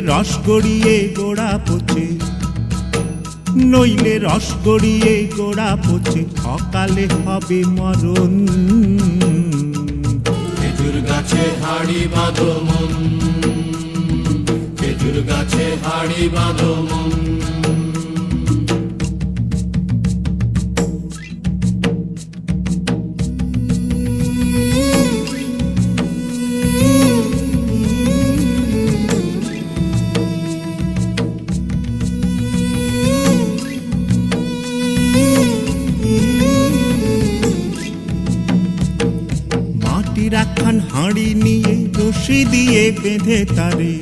রস গড়িয়ে গোড়া পচে, নইলে রস গড়িয়ে গোড়া পচে, অকালে হবে মরণ। খেজুর গাছে হাড়ি বাঁধো মন, খেজুর গাছে হাড়ি বাঁধো মন। মাটির একখান হাঁড়ি নিয়ে রশি দিয়ে বেঁধে তারে,